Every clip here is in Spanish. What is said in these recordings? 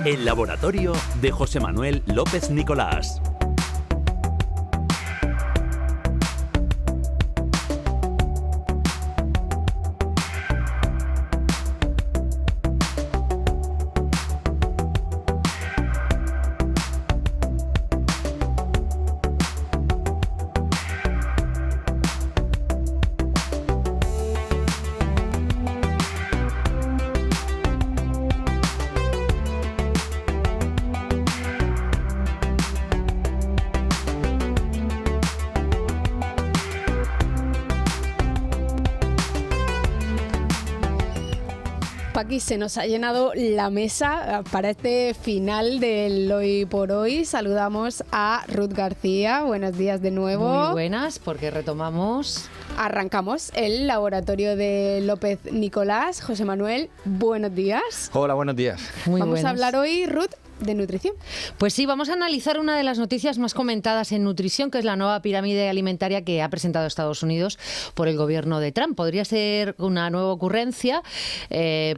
El laboratorio de José Manuel López Nicolás. Paqui, se nos ha llenado la mesa para este final del Hoy por Hoy. Saludamos a Ruth García. Buenos días de nuevo. Muy buenas, porque retomamos. Arrancamos el laboratorio de López Nicolás. José Manuel, buenos días. Hola, buenos días. Muy Vamos buenas. a hablar hoy, Ruth, de nutrición. Pues sí, vamos a analizar una de las noticias más comentadas en nutrición, que es la nueva pirámide alimentaria que ha presentado Estados Unidos por el gobierno de Trump. Podría ser una nueva ocurrencia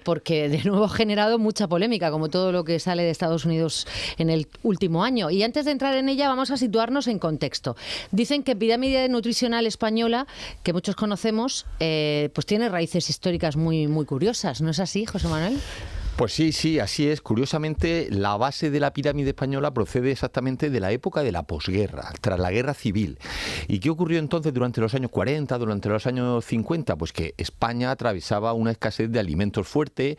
porque de nuevo ha generado mucha polémica, como todo lo que sale de Estados Unidos en el último año. Y antes de entrar en ella, vamos a situarnos en contexto. Dicen que pirámide nutricional española, que muchos conocemos, pues tiene raíces históricas muy, muy curiosas. ¿No es así, José Manuel? Pues sí, así es. Curiosamente, la base de la pirámide española procede exactamente de la época de la posguerra, tras la guerra civil. ¿Y qué ocurrió entonces durante los años 40, durante los años 50? Pues que España atravesaba una escasez de alimentos fuerte,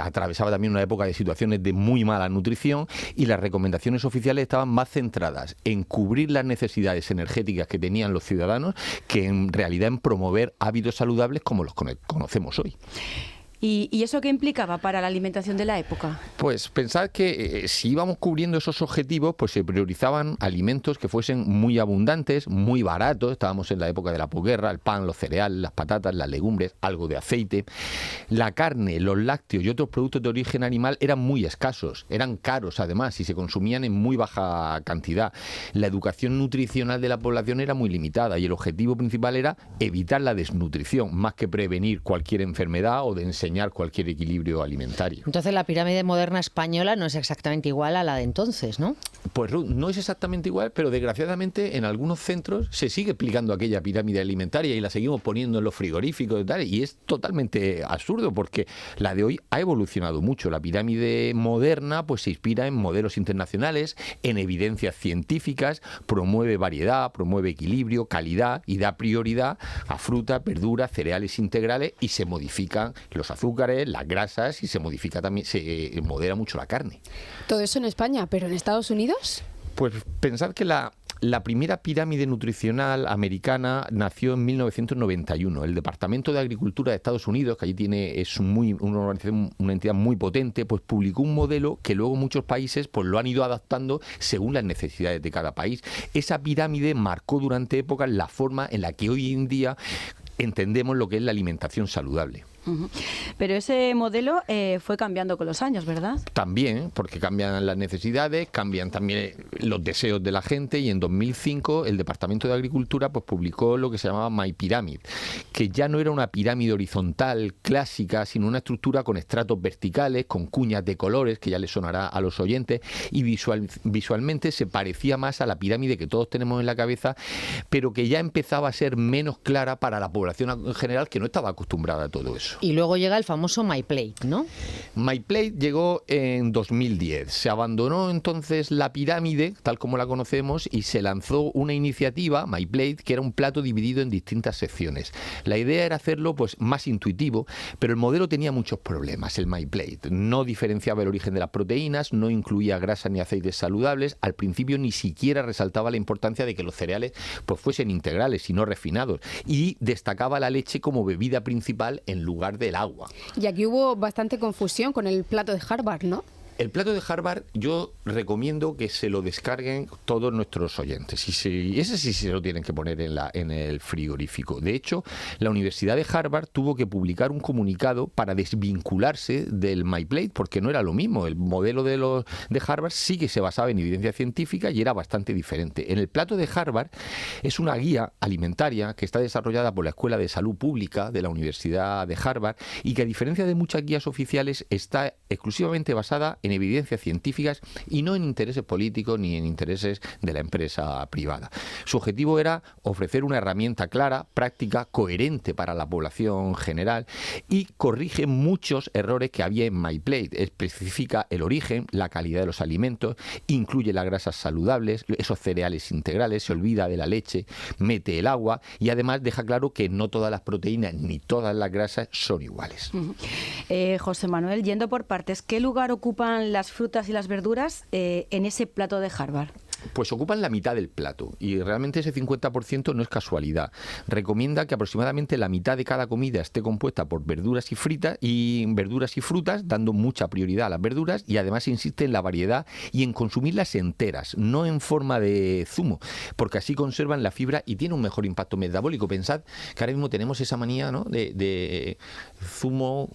atravesaba también una época de situaciones de muy mala nutrición y las recomendaciones oficiales estaban más centradas en cubrir las necesidades energéticas que tenían los ciudadanos que en realidad en promover hábitos saludables como los conocemos hoy. ¿Y eso qué implicaba para la alimentación de la época? Pues pensad que si íbamos cubriendo esos objetivos, pues se priorizaban alimentos que fuesen muy abundantes, muy baratos. Estábamos en la época de la posguerra, el pan, los cereales, las patatas, las legumbres, algo de aceite. La carne, los lácteos y otros productos de origen animal eran muy escasos, eran caros además y se consumían en muy baja cantidad. La educación nutricional de la población era muy limitada y el objetivo principal era evitar la desnutrición, más que prevenir cualquier enfermedad o de enseñar cualquier equilibrio alimentario. Entonces la pirámide moderna española no es exactamente igual a la de entonces, ¿no? Pues no es exactamente igual, pero desgraciadamente en algunos centros se sigue aplicando aquella pirámide alimentaria y la seguimos poniendo en los frigoríficos y tal, y es totalmente absurdo porque la de hoy ha evolucionado mucho. La pirámide moderna pues se inspira en modelos internacionales, en evidencias científicas, promueve variedad, promueve equilibrio, calidad y da prioridad a frutas, verduras, cereales integrales y se modifican los azúcares, las grasas y se modifica también, se modera mucho la carne. Todo eso en España, pero en Estados Unidos. Pues pensad que la primera pirámide nutricional americana nació en 1991. El Departamento de Agricultura de Estados Unidos, que allí es una entidad muy potente, pues publicó un modelo que luego muchos países pues lo han ido adaptando según las necesidades de cada país. Esa pirámide marcó durante épocas la forma en la que hoy en día entendemos lo que es la alimentación saludable. Pero ese modelo fue cambiando con los años, ¿verdad? También, porque cambian las necesidades, cambian también los deseos de la gente y en 2005 el Departamento de Agricultura pues publicó lo que se llamaba My Pyramid, que ya no era una pirámide horizontal clásica, sino una estructura con estratos verticales, con cuñas de colores, que ya les sonará a los oyentes, y visualmente se parecía más a la pirámide que todos tenemos en la cabeza, pero que ya empezaba a ser menos clara para la población en general, que no estaba acostumbrada a todo eso. Y luego llega el famoso MyPlate, ¿no? MyPlate llegó en 2010. Se abandonó entonces la pirámide, tal como la conocemos, y se lanzó una iniciativa, MyPlate, que era un plato dividido en distintas secciones. La idea era hacerlo pues más intuitivo, pero el modelo tenía muchos problemas, el MyPlate. No diferenciaba el origen de las proteínas, no incluía grasas ni aceites saludables. Al principio ni siquiera resaltaba la importancia de que los cereales pues fuesen integrales y no refinados. Y destacaba la leche como bebida principal en lugar del agua. Y aquí hubo bastante confusión con el plato de Harvard, ¿no? El plato de Harvard yo recomiendo que se lo descarguen todos nuestros oyentes. Ese sí se lo tienen que poner en el frigorífico. De hecho, la Universidad de Harvard tuvo que publicar un comunicado para desvincularse del MyPlate porque no era lo mismo. El modelo de Harvard sí que se basaba en evidencia científica y era bastante diferente. En el plato de Harvard es una guía alimentaria que está desarrollada por la Escuela de Salud Pública de la Universidad de Harvard y que a diferencia de muchas guías oficiales está exclusivamente basada en en evidencias científicas y no en intereses políticos ni en intereses de la empresa privada. Su objetivo era ofrecer una herramienta clara, práctica, coherente para la población general y corrige muchos errores que había en MyPlate. Especifica el origen, la calidad de los alimentos, incluye las grasas saludables, esos cereales integrales, se olvida de la leche, mete el agua y además deja claro que no todas las proteínas ni todas las grasas son iguales. José Manuel, yendo por partes, ¿qué lugar ocupan las frutas y las verduras en ese plato de Harvard? Pues ocupan la mitad del plato y realmente ese 50% no es casualidad. Recomienda que aproximadamente la mitad de cada comida esté compuesta por verduras y frutas, dando mucha prioridad a las verduras y además insiste en la variedad y en consumirlas enteras, no en forma de zumo, porque así conservan la fibra y tiene un mejor impacto metabólico. Pensad que ahora mismo tenemos esa manía, ¿no?, de zumo,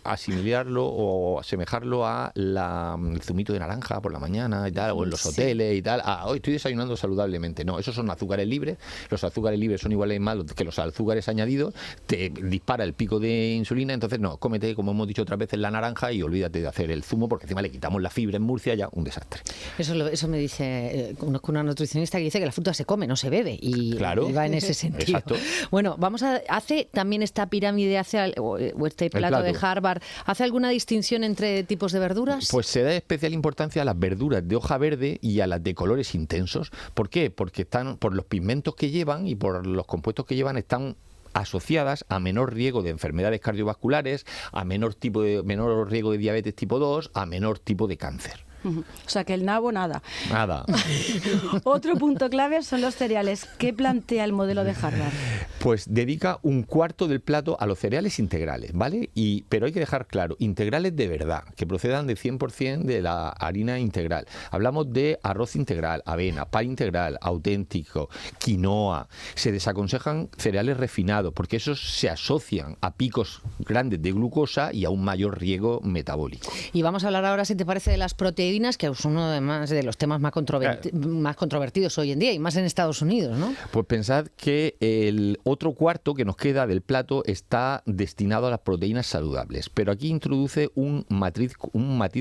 asimilarlo o asemejarlo a el zumito de naranja por la mañana y tal, o en los hoteles y tal. Hoy estoy desayunando saludablemente. No, esos son azúcares libres. Los azúcares libres son iguales malos que los azúcares añadidos. Te dispara el pico de insulina. Entonces, no, cómete, como hemos dicho otras veces, la naranja y olvídate de hacer el zumo, porque encima le quitamos la fibra en Murcia, ya un desastre. Eso me dice una nutricionista que dice que la fruta se come, no se bebe. Y, claro, y va en ese sentido. Exacto. Bueno, hace también esta pirámide, o este plato de Harvard, ¿hace alguna distinción entre tipos de verduras? Pues se da especial importancia a las verduras de hoja verde y a las de colores intensos. ¿Por qué? Porque están, por los pigmentos que llevan y por los compuestos que llevan, están asociadas a menor riesgo de enfermedades cardiovasculares, a menor riesgo de diabetes tipo 2, a menor tipo de cáncer. O sea, que el nabo, nada. Nada. Otro punto clave son los cereales. ¿Qué plantea el modelo de Harvard? Pues dedica un cuarto del plato a los cereales integrales, ¿vale? Pero hay que dejar claro, integrales de verdad, que procedan de 100% de la harina integral. Hablamos de arroz integral, avena, pan integral, auténtico, quinoa. Se desaconsejan cereales refinados, porque esos se asocian a picos grandes de glucosa y a un mayor riesgo metabólico. Y vamos a hablar ahora, si te parece, de las proteínas, que es uno de los temas más controvertidos hoy en día, y más en Estados Unidos, ¿no? Pues pensad que el otro cuarto que nos queda del plato está destinado a las proteínas saludables, pero aquí introduce un matiz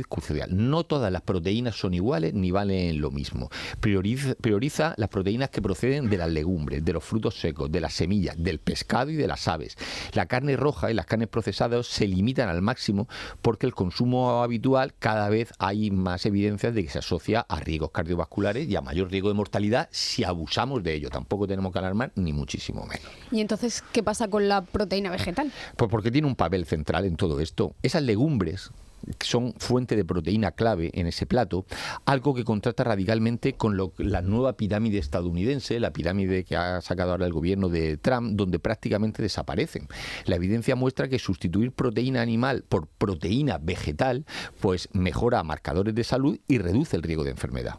crucial. No todas las proteínas son iguales ni valen lo mismo. Prioriza las proteínas que proceden de las legumbres, de los frutos secos, de las semillas, del pescado y de las aves. La carne roja y las carnes procesadas se limitan al máximo porque el consumo habitual, cada vez hay más evidencias de que se asocia a riesgos cardiovasculares y a mayor riesgo de mortalidad si abusamos de ello. Tampoco tenemos que alarmar, ni muchísimo menos. ¿Y entonces qué pasa con la proteína vegetal? Pues porque tiene un papel central en todo esto. Esas legumbres son fuente de proteína clave en ese plato, algo que contrasta radicalmente con la nueva pirámide estadounidense, la pirámide que ha sacado ahora el gobierno de Trump, donde prácticamente desaparecen. La evidencia muestra que sustituir proteína animal por proteína vegetal pues mejora marcadores de salud y reduce el riesgo de enfermedad.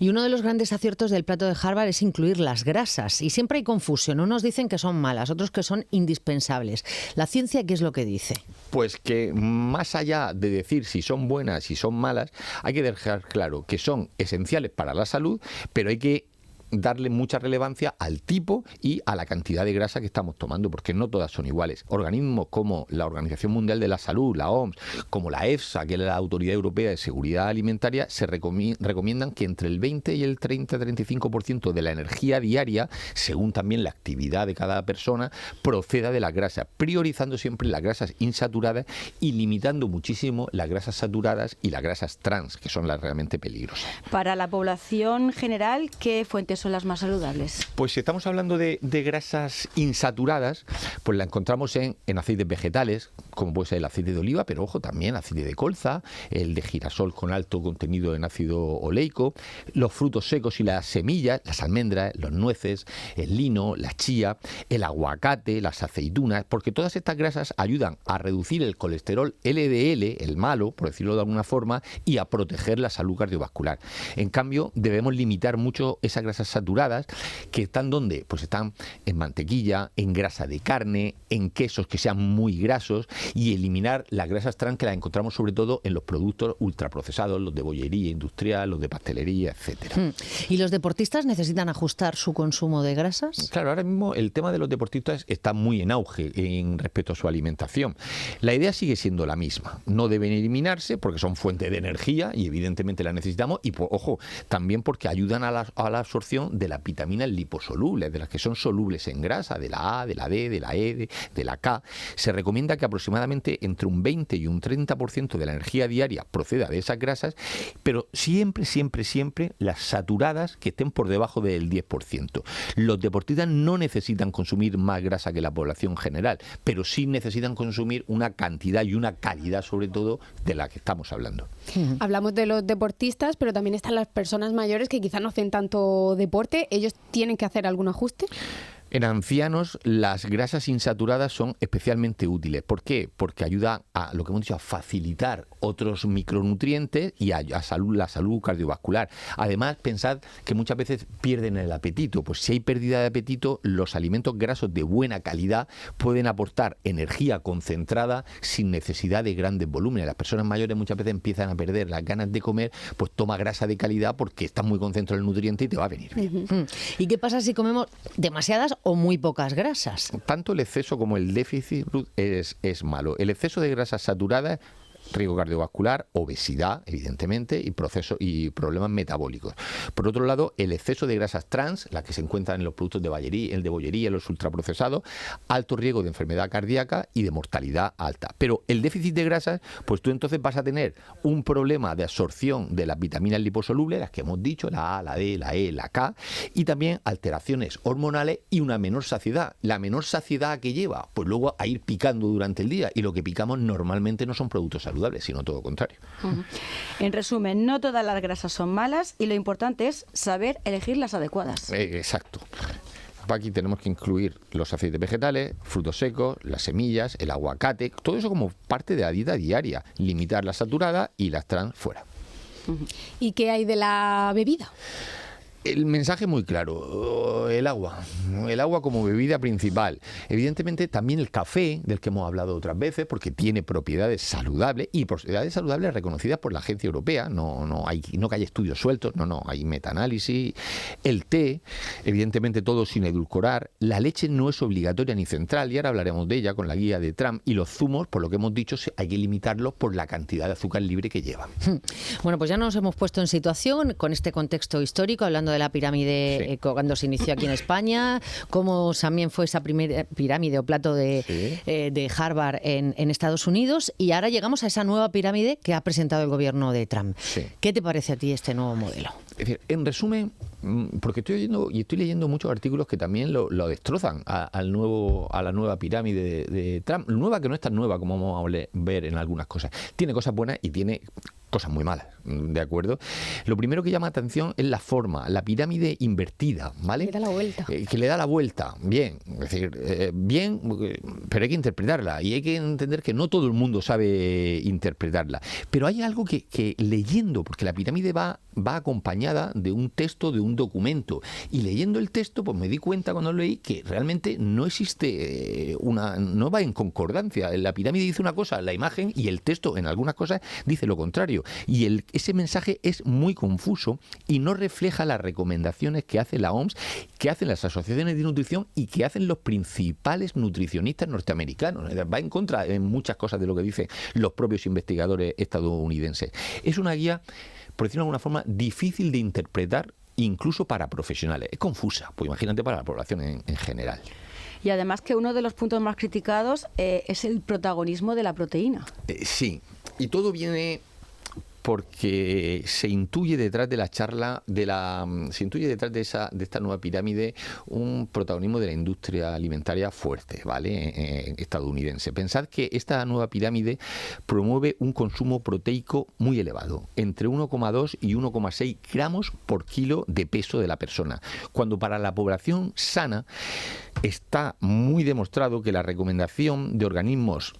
Y uno de los grandes aciertos del plato de Harvard es incluir las grasas, y siempre hay confusión. Unos dicen que son malas, otros que son indispensables. ¿La ciencia qué es lo que dice? Pues que más allá de decir si son buenas, si son malas, hay que dejar claro que son esenciales para la salud, pero hay que darle mucha relevancia al tipo y a la cantidad de grasa que estamos tomando, porque no todas son iguales. Organismos como la Organización Mundial de la Salud, la OMS, como la EFSA, que es la Autoridad Europea de Seguridad Alimentaria, se recomiendan que entre el 20 y el 30-35% de la energía diaria, según también la actividad de cada persona, proceda de las grasas, priorizando siempre las grasas insaturadas y limitando muchísimo las grasas saturadas y las grasas trans, que son las realmente peligrosas. Para la población general, ¿qué fuentes son las más saludables? Pues si estamos hablando de grasas insaturadas, pues la encontramos en aceites vegetales, como puede ser el aceite de oliva, pero ojo, también aceite de colza, el de girasol con alto contenido en ácido oleico, los frutos secos y las semillas, las almendras, los nueces, el lino, la chía, el aguacate, las aceitunas, porque todas estas grasas ayudan a reducir el colesterol LDL, el malo, por decirlo de alguna forma, y a proteger la salud cardiovascular. En cambio, debemos limitar mucho esas grasas saturadas, que están ¿dónde? Pues están en mantequilla, en grasa de carne, en quesos que sean muy grasos, y eliminar las grasas trans, que las encontramos sobre todo en los productos ultraprocesados, los de bollería industrial, los de pastelería, etcétera. ¿Y los deportistas necesitan ajustar su consumo de grasas? Claro, ahora mismo el tema de los deportistas está muy en auge respecto a su alimentación. La idea sigue siendo la misma. No deben eliminarse porque son fuente de energía y evidentemente la necesitamos, y ojo, también porque ayudan a la absorción de las vitaminas liposolubles, de las que son solubles en grasa, de la A, de la D, de la E, de la K. Se recomienda que aproximadamente entre un 20 y un 30% de la energía diaria proceda de esas grasas, pero siempre las saturadas, que estén por debajo del 10%. Los deportistas no necesitan consumir más grasa que la población general, pero sí necesitan consumir una cantidad y una calidad, sobre todo, de la que estamos hablando. Hablamos de los deportistas, pero también están las personas mayores que quizás no hacen tanto deporte. ¿Ellos tienen que hacer algún ajuste? En ancianos, las grasas insaturadas son especialmente útiles. ¿Por qué? Porque ayuda a, lo que hemos dicho, a facilitar otros micronutrientes y a la salud cardiovascular. Además, pensad que muchas veces pierden el apetito. Pues si hay pérdida de apetito, los alimentos grasos de buena calidad pueden aportar energía concentrada sin necesidad de grandes volúmenes. Las personas mayores muchas veces empiezan a perder las ganas de comer, pues toma grasa de calidad porque está muy concentrado el nutriente y te va a venir bien. ¿Y qué pasa si comemos demasiadas o muy pocas grasas? Tanto el exceso como el déficit es malo. El exceso de grasas saturadas, riesgo cardiovascular, obesidad, evidentemente, y problemas metabólicos. Por otro lado, el exceso de grasas trans, las que se encuentran en los productos de bollería, los ultraprocesados, alto riesgo de enfermedad cardíaca y de mortalidad alta. Pero el déficit de grasas, pues tú entonces vas a tener un problema de absorción de las vitaminas liposolubles, las que hemos dicho, la A, la D, la E, la K, y también alteraciones hormonales y una menor saciedad. La menor saciedad que lleva, pues luego a ir picando durante el día, y lo que picamos normalmente no son productos saludables, sino todo lo contrario. En resumen, no todas las grasas son malas y lo importante es saber elegir las adecuadas. Exacto. Aquí tenemos que incluir los aceites vegetales, frutos secos, las semillas, el aguacate, todo eso como parte de la dieta diaria. Limitar las saturadas y las trans fuera. ¿Y qué hay de la bebida? El mensaje es muy claro, el agua como bebida principal. Evidentemente también el café, del que hemos hablado otras veces, porque tiene propiedades saludables, y propiedades saludables reconocidas por la Agencia Europea, no que haya estudios sueltos, hay metaanálisis. El té, evidentemente todo sin edulcorar. La leche no es obligatoria ni central, y ahora hablaremos de ella con la guía de Trump, y los zumos, por lo que hemos dicho, hay que limitarlos por la cantidad de azúcar libre que llevan. Bueno, pues ya nos hemos puesto en situación con este contexto histórico, hablando de la pirámide, sí, cuando se inició aquí en España, cómo también fue esa primera pirámide o plato de Harvard en Estados Unidos, y ahora llegamos a esa nueva pirámide que ha presentado el gobierno de Trump. Sí. ¿Qué te parece a ti este nuevo modelo? Es decir, en resumen, porque estoy leyendo muchos artículos que también lo destrozan a la nueva pirámide de Trump, nueva que no es tan nueva como vamos a ver en algunas cosas. Tiene cosas buenas y tiene cosas muy malas, ¿de acuerdo? Lo primero que llama atención es la forma, la pirámide invertida, ¿vale? Le da la vuelta. Que le da la vuelta, bien, es decir, bien, pero hay que interpretarla, y hay que entender que no todo el mundo sabe interpretarla. Pero hay algo que leyendo, porque la pirámide va acompañada de un texto, de un documento, y leyendo el texto, pues me di cuenta cuando lo leí que realmente no existe no va en concordancia. La pirámide dice una cosa, la imagen, y el texto en algunas cosas dice lo contrario. Y ese mensaje es muy confuso y no refleja las recomendaciones que hace la OMS, que hacen las asociaciones de nutrición y que hacen los principales nutricionistas norteamericanos. Va en contra en muchas cosas de lo que dicen los propios investigadores estadounidenses. Es una guía, por decirlo de alguna forma, difícil de interpretar incluso para profesionales. Es confusa, pues imagínate para la población en general. Y además que uno de los puntos más criticados es el protagonismo de la proteína. Sí, y todo viene porque se intuye detrás de la charla, se intuye detrás de esta nueva pirámide un protagonismo de la industria alimentaria fuerte, ¿vale? Estadounidense. Pensad que esta nueva pirámide promueve un consumo proteico muy elevado, entre 1,2 y 1,6 gramos por kilo de peso de la persona, cuando para la población sana está muy demostrado que la recomendación de organismos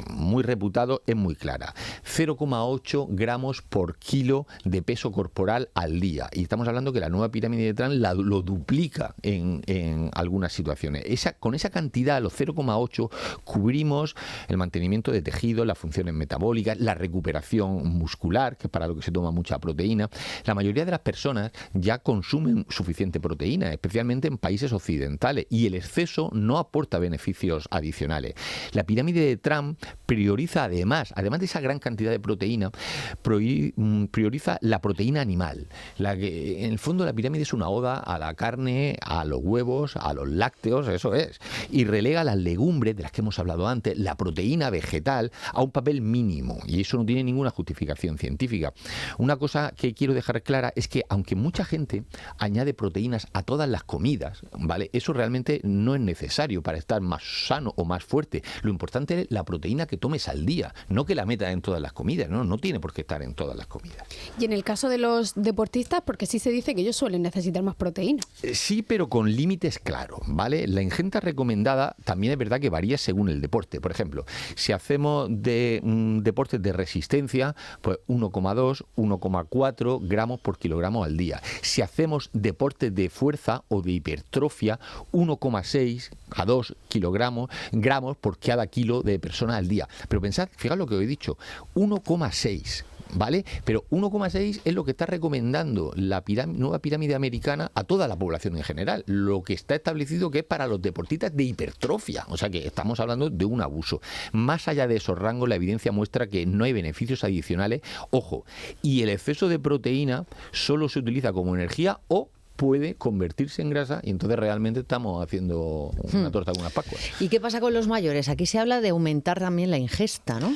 muy reputados es muy clara: 0,8 gramos gramos por kilo de peso corporal al día. Y estamos hablando que la nueva pirámide de Trump lo duplica en algunas situaciones. Con esa cantidad, los 0,8, cubrimos el mantenimiento de tejidos, las funciones metabólicas, la recuperación muscular, que es para lo que se toma mucha proteína. La mayoría de las personas ya consumen suficiente proteína, especialmente en países occidentales, y el exceso no aporta beneficios adicionales. La pirámide de Trump prioriza además de esa gran cantidad de proteína, prioriza la proteína animal. La que, en el fondo, la pirámide es una oda a la carne, a los huevos, a los lácteos, eso es, y relega las legumbres, de las que hemos hablado antes, la proteína vegetal, a un papel mínimo, y eso no tiene ninguna justificación científica. Una cosa que quiero dejar clara es que, aunque mucha gente añade proteínas a todas las comidas, ¿vale?, eso realmente no es necesario para estar más sano o más fuerte. Lo importante es la proteína que tomes al día, no que la metas en todas las comidas, no tiene por qué estar en todas las comidas. Y en el caso de los deportistas, porque sí se dice que ellos suelen necesitar más proteína. Sí, pero con límites claros, ¿vale? La ingesta recomendada también es verdad que varía según el deporte. Por ejemplo, si hacemos deportes de resistencia, pues 1,2, 1,4 gramos por kilogramo al día. Si hacemos deportes de fuerza o de hipertrofia, 1,6 a 2 gramos por cada kilo de persona al día. Pero pensad, fijaos lo que os he dicho, 1,6. ¿Vale? Pero 1,6 es lo que está recomendando la nueva pirámide americana a toda la población en general. Lo que está establecido que es para los deportistas de hipertrofia. O sea que estamos hablando de un abuso. Más allá de esos rangos, la evidencia muestra que no hay beneficios adicionales. Ojo, y el exceso de proteína solo se utiliza como energía o puede convertirse en grasa, y entonces realmente estamos haciendo una torta con unas Pascuas. ¿Y qué pasa con los mayores? Aquí se habla de aumentar también la ingesta, ¿no?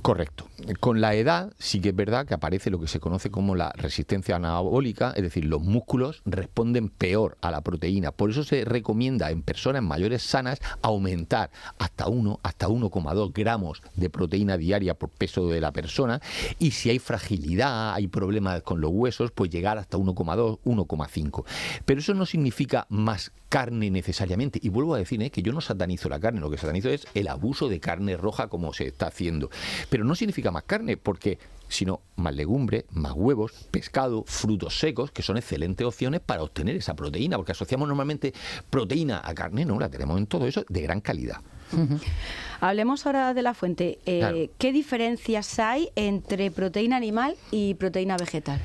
Correcto. Con la edad sí que es verdad que aparece lo que se conoce como la resistencia anabólica, es decir, los músculos responden peor a la proteína. Por eso se recomienda en personas mayores sanas aumentar hasta 1,2 gramos de proteína diaria por peso de la persona, y si hay fragilidad, hay problemas con los huesos, pues llegar hasta 1,2, 1,5. Pero eso no significa más carne necesariamente. Y vuelvo a decir que yo no satanizo la carne, lo que satanizo es el abuso de carne roja como se está haciendo. Pero no significa más carne, porque sino más legumbres, más huevos, pescado, frutos secos, que son excelentes opciones para obtener esa proteína, porque asociamos normalmente proteína a carne, no, la tenemos en todo eso de gran calidad. Hablemos ahora de la fuente. Claro. ¿Qué diferencias hay entre proteína animal y proteína vegetal?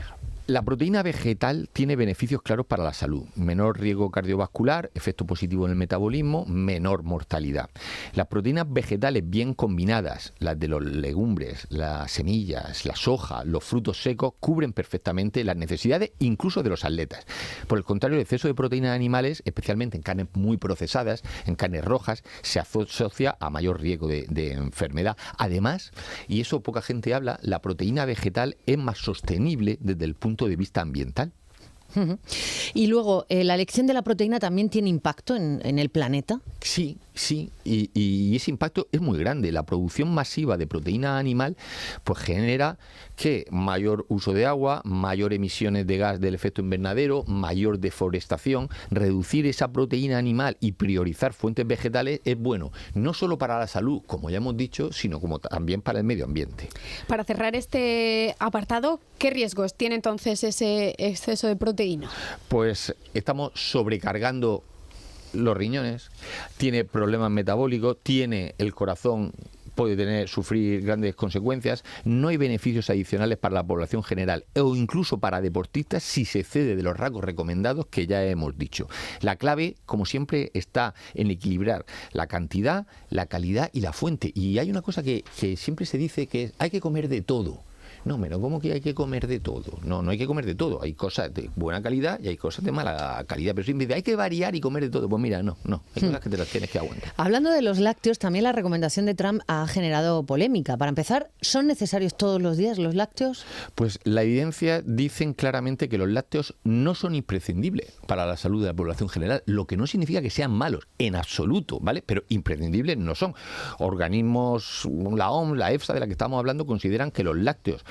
La proteína vegetal tiene beneficios claros para la salud. Menor riesgo cardiovascular, efecto positivo en el metabolismo, menor mortalidad. Las proteínas vegetales bien combinadas, las de los legumbres, las semillas, la soja, los frutos secos, cubren perfectamente las necesidades incluso de los atletas. Por el contrario, el exceso de proteínas animales, especialmente en carnes muy procesadas, en carnes rojas, se asocia a mayor riesgo de enfermedad. Además, y eso poca gente habla, la proteína vegetal es más sostenible desde el punto de vista ambiental. Y luego, ¿la elección de la proteína también tiene impacto en el planeta? Sí, y ese impacto es muy grande. La producción masiva de proteína animal pues genera que mayor uso de agua, mayor emisiones de gas del efecto invernadero, mayor deforestación. Reducir esa proteína animal y priorizar fuentes vegetales es bueno, no solo para la salud, como ya hemos dicho, sino como también para el medio ambiente. Para cerrar este apartado, ¿qué riesgos tiene entonces ese exceso de proteína? Pues estamos sobrecargando los riñones, tiene problemas metabólicos, tiene el corazón, puede sufrir grandes consecuencias, no hay beneficios adicionales para la población general o incluso para deportistas si se excede de los rangos recomendados que ya hemos dicho. La clave, como siempre, está en equilibrar la cantidad, la calidad y la fuente. Y hay una cosa que siempre se dice, que hay que comer de todo. No, pero ¿cómo que hay que comer de todo? No hay que comer de todo. Hay cosas de buena calidad y hay cosas de mala calidad. Pero siempre hay que variar y comer de todo. Pues mira, no. Hay cosas que te las tienes que aguantar. Hablando de los lácteos, también la recomendación de Trump ha generado polémica. Para empezar, ¿son necesarios todos los días los lácteos? Pues la evidencia dicen claramente que los lácteos no son imprescindibles para la salud de la población general, lo que no significa que sean malos, en absoluto, ¿vale? Pero imprescindibles no son. Organismos, la OMS, la EFSA, de la que estamos hablando, consideran que los lácteos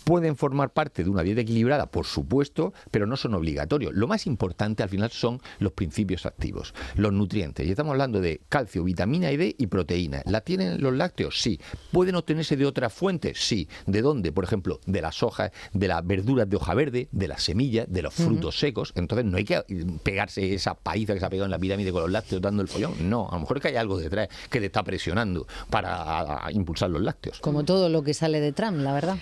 Pueden formar parte de una dieta equilibrada, por supuesto, pero no son obligatorios. Lo más importante al final son los principios activos, los nutrientes. Y estamos hablando de calcio, vitamina D y proteínas. ¿La tienen los lácteos? Sí. ¿Pueden obtenerse de otras fuentes? Sí. ¿De dónde? Por ejemplo, de las hojas, de las verduras de hoja verde, de las semillas, de los frutos secos. Entonces no hay que pegarse esa paliza que se ha pegado en la pirámide con los lácteos dando el follón. No, a lo mejor es que hay algo detrás que te está presionando para impulsar los lácteos. Como todo lo que sale de Trump, la verdad.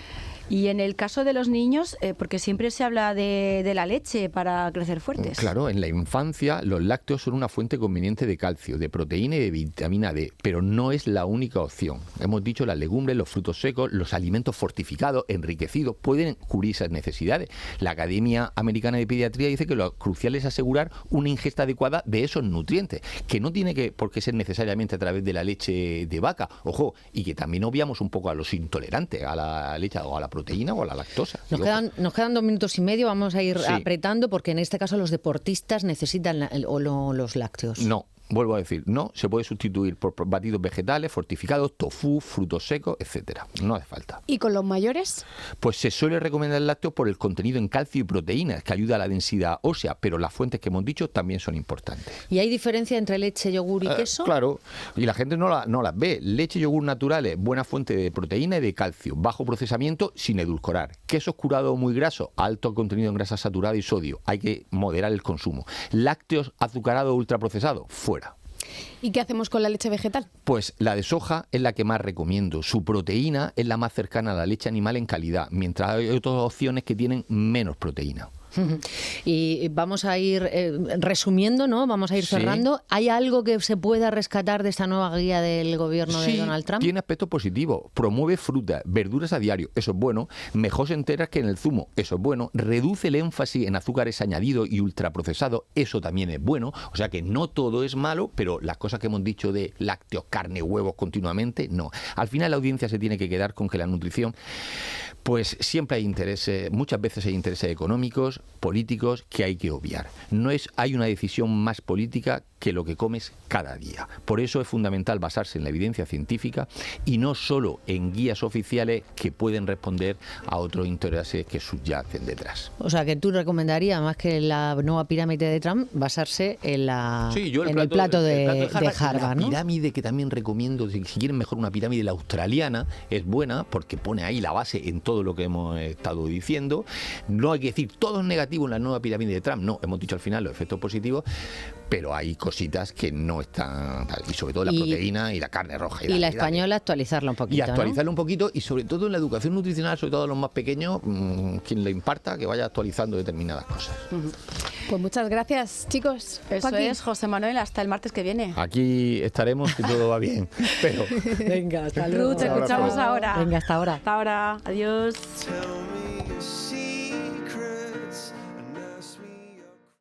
Y en el caso de los niños, porque siempre se habla de la leche para crecer fuertes. Claro, en la infancia los lácteos son una fuente conveniente de calcio, de proteína y de vitamina D, pero no es la única opción. Hemos dicho las legumbres, los frutos secos, los alimentos fortificados, enriquecidos, pueden cubrir esas necesidades. La Academia Americana de Pediatría dice que lo crucial es asegurar una ingesta adecuada de esos nutrientes, que no tiene por qué ser necesariamente a través de la leche de vaca, ojo, y que también obviamos un poco a los intolerantes a la leche o a la proteína o a la lactosa. Nos quedan 2 minutos y medio, vamos a ir apretando porque en este caso los deportistas necesitan los lácteos. No. Vuelvo a decir, no se puede sustituir por batidos vegetales, fortificados, tofu, frutos secos, etcétera. No hace falta. ¿Y con los mayores? Pues se suele recomendar el lácteo por el contenido en calcio y proteínas, que ayuda a la densidad ósea, pero las fuentes que hemos dicho también son importantes. ¿Y hay diferencia entre leche, yogur y queso? Claro, y la gente no las ve. Leche y yogur naturales, buena fuente de proteína y de calcio, bajo procesamiento sin edulcorar. Quesos curados muy grasos, alto contenido en grasa saturada y sodio. Hay que moderar el consumo. Lácteos azucarados ultraprocesados, fuera. ¿Y qué hacemos con la leche vegetal? Pues la de soja es la que más recomiendo. Su proteína es la más cercana a la leche animal en calidad, mientras hay otras opciones que tienen menos proteína. Y vamos a ir resumiendo, ¿no? Vamos a ir cerrando. ¿Hay algo que se pueda rescatar de esta nueva guía del gobierno de Donald Trump? Tiene aspectos positivos. Promueve frutas, verduras a diario, eso es bueno. Mejor se enteras que en el zumo, eso es bueno. Reduce el énfasis en azúcares añadidos y ultraprocesados, eso también es bueno. O sea que no todo es malo, pero las cosas que hemos dicho de lácteos, carne, huevos continuamente, no. Al final la audiencia se tiene que quedar con que la nutrición, pues siempre hay intereses, muchas veces hay intereses económicos, políticos que hay que obviar. Hay una decisión más política que lo que comes cada día. Por eso es fundamental basarse en la evidencia científica y no solo en guías oficiales que pueden responder a otros intereses que subyacen detrás. O sea, que tú recomendarías, más que la nueva pirámide de Trump, basarse en el plato de Harvard, ¿no? La pirámide que también recomiendo, si quieren mejor una pirámide, la australiana, es buena porque pone ahí la base en todo lo que hemos estado diciendo. No hay que decir todo es negativo en la nueva pirámide de Trump, no, hemos dicho al final los efectos positivos, pero hay cositas que no están, y sobre todo la proteína y la carne roja. Y la española actualizarla un poquito. Y actualizarla un poquito, y sobre todo en la educación nutricional, sobre todo a los más pequeños, quien le imparta, que vaya actualizando determinadas cosas. Pues muchas gracias, chicos. Eso es, José Manuel, hasta el martes que viene. Aquí estaremos si todo va bien. Pero... Venga, hasta luego. Ruth, te escuchamos ahora. Venga, hasta ahora. Hasta ahora. Adiós.